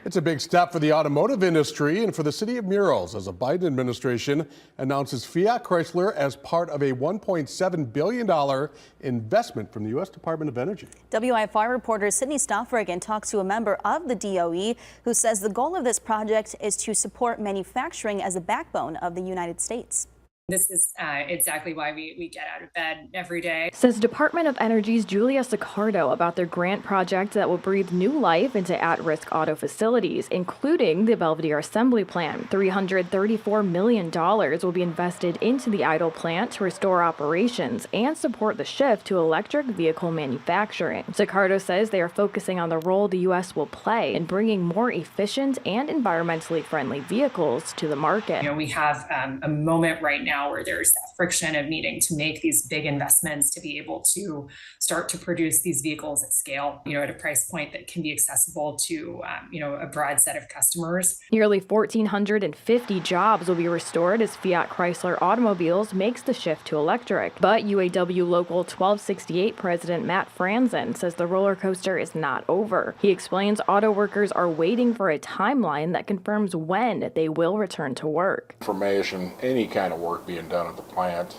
It's a big step for the automotive industry and for the city of Murrells as the Biden administration announces Fiat Chrysler as part of a $1.7 billion investment from the U.S. Department of Energy. WIFR reporter Sydney Stoffregan talks to a member of the DOE who says the goal of this project is to support manufacturing as a backbone of the United States. This is exactly why we get out of bed every day. Says Department of Energy's Julia Sicardo about their grant project that will breathe new life into at-risk auto facilities, including the Belvidere assembly plant. $334 million will be invested into the idle plant to restore operations and support the shift to electric vehicle manufacturing. Sicardo says they are focusing on the role the U.S. will play in bringing more efficient and environmentally friendly vehicles to the market. We have a moment right now where there's that friction of needing to make these big investments to be able to start to produce these vehicles at scale, at a price point that can be accessible to, a broad set of customers. Nearly 1,450 jobs will be restored as Fiat Chrysler Automobiles makes the shift to electric. But UAW Local 1268 President Matt Franzen says the roller coaster is not over. He explains auto workers are waiting for a timeline that confirms when they will return to work. Information, any kind of work being done at the plant,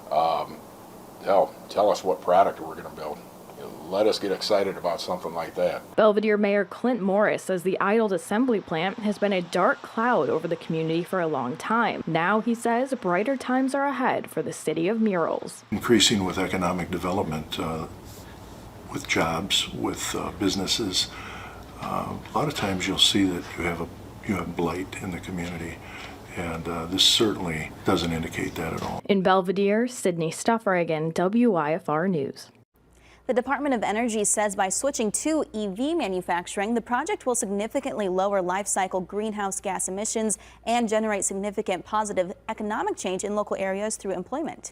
tell us what product we're going to build. Let us get excited about something like that. Belvidere Mayor Clint Morris says the idled assembly plant has been a dark cloud over the community for a long time. Now, he says, brighter times are ahead for the city of Murrells. Increasing with economic development, with jobs, with businesses. A lot of times you'll see that you have blight in the community. And this certainly doesn't indicate that at all. In Belvidere, Sydney Stoffregan, WIFR News. The Department of Energy says by switching to EV manufacturing, the project will significantly lower life cycle greenhouse gas emissions and generate significant positive economic change in local areas through employment.